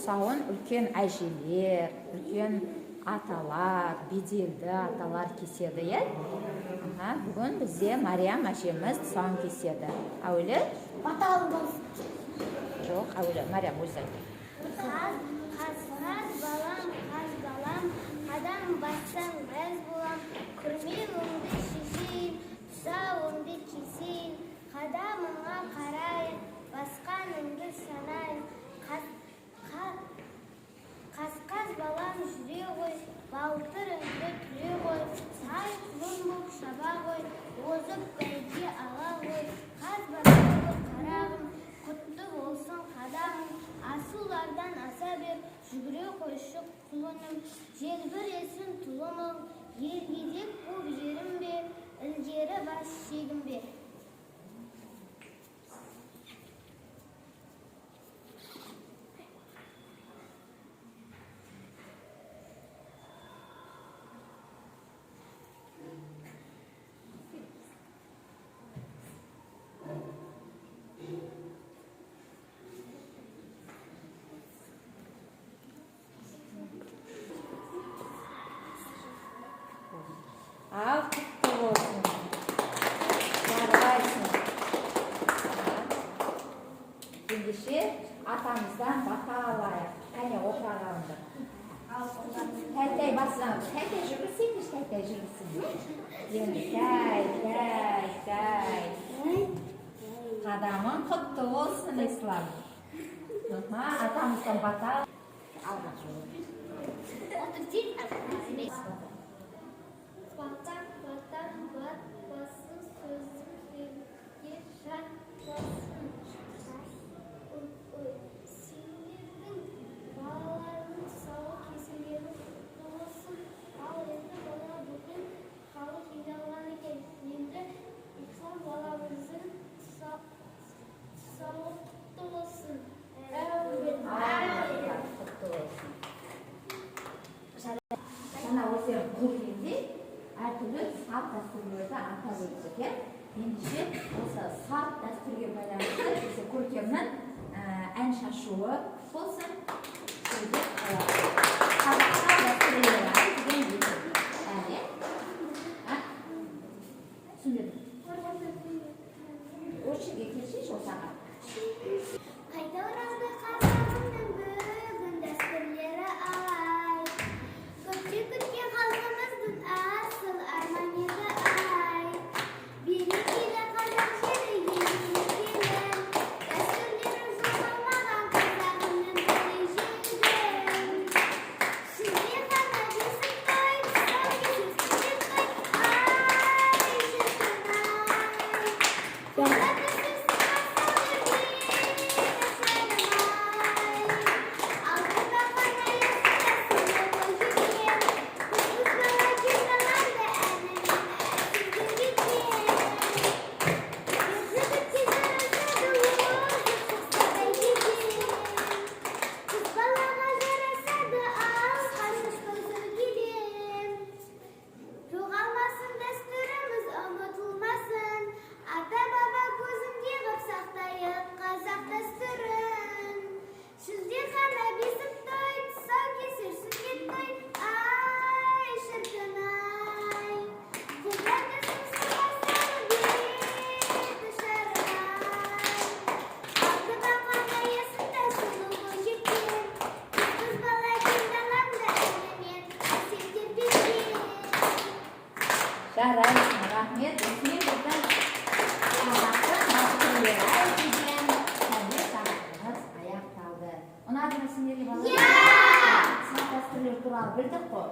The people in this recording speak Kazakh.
құрсауын үлкен әжелер, үлкен аталар, беделді аталар кеседі, иә? Бүгін бізде Мариям әжеміз тұсауын кеседі. Әуелі? Баталы болсын. Жоқ, әуелі Мариям өзі айт. Қаз балам, қадам бассаң мәз болам, күрмеуіңді шешейін, тұсауыңды кесейін, қадамыңа қарайын, басқаныңды санайын. Қаз балам жүре ғой, балтырыңды түре ғой, сай құлын боп шаба ғой, озып бәйге ала ғой. Қаз баламды қарағым, құтты болсын қадамым, асулардан аса бер, жүгіре қойшы құлыным, желбіресін тұлымым, ергедек боп жерім бе, ілгері бас шегім бе. Ал, құтты болсын. Жарайсың. Ендеше атамыздан бата алайық. Әне отырғанды. Тәй басыңыз. Тәй жүргізсеңіз, тәй жүргізсіңіз. Енді тәй. Қадамың құтты болсын, Ислам. Атамыздан бата алайық. Батаң, бат басын, сөзім сөзге жат басын. Сендердің балаларының тұсауы кесілгені құтты болсын. Ал енді бала бүгін халық жиналған екен. Енді Ислам баламыздың тұсауы құтты болсын. Құтты болсын. Жаңа осы көргенде әртүрлі салт дәстүрлерді атап өттік, иә? Ендеше осы салт дәстүрге байланысты бізде көркемнің ән шашуы болсын. Қазақша дәстүрлері деген еді. Әлі? Түсіндірдім. Осы жерге келсейші осаға. Қайда оралды қазағымның бүгін дәстүрлері ай. Көптен күткен халқымыздың асыл арман еді ай. Берекелі қазақ жері егілген, дәстүрлері жоғалмаған қазағымның дәрежелі. Шілде ғана бесік той, тұсау кесілген той, ай шіркін ай. Жарайсың, рахмет. Осымен біздің қазақтың дәстүрлері деген сәнді сағатымыз аяқталды. Ұнады ма сендерге балалар? Салт дәстүрлер туралы білдік қой?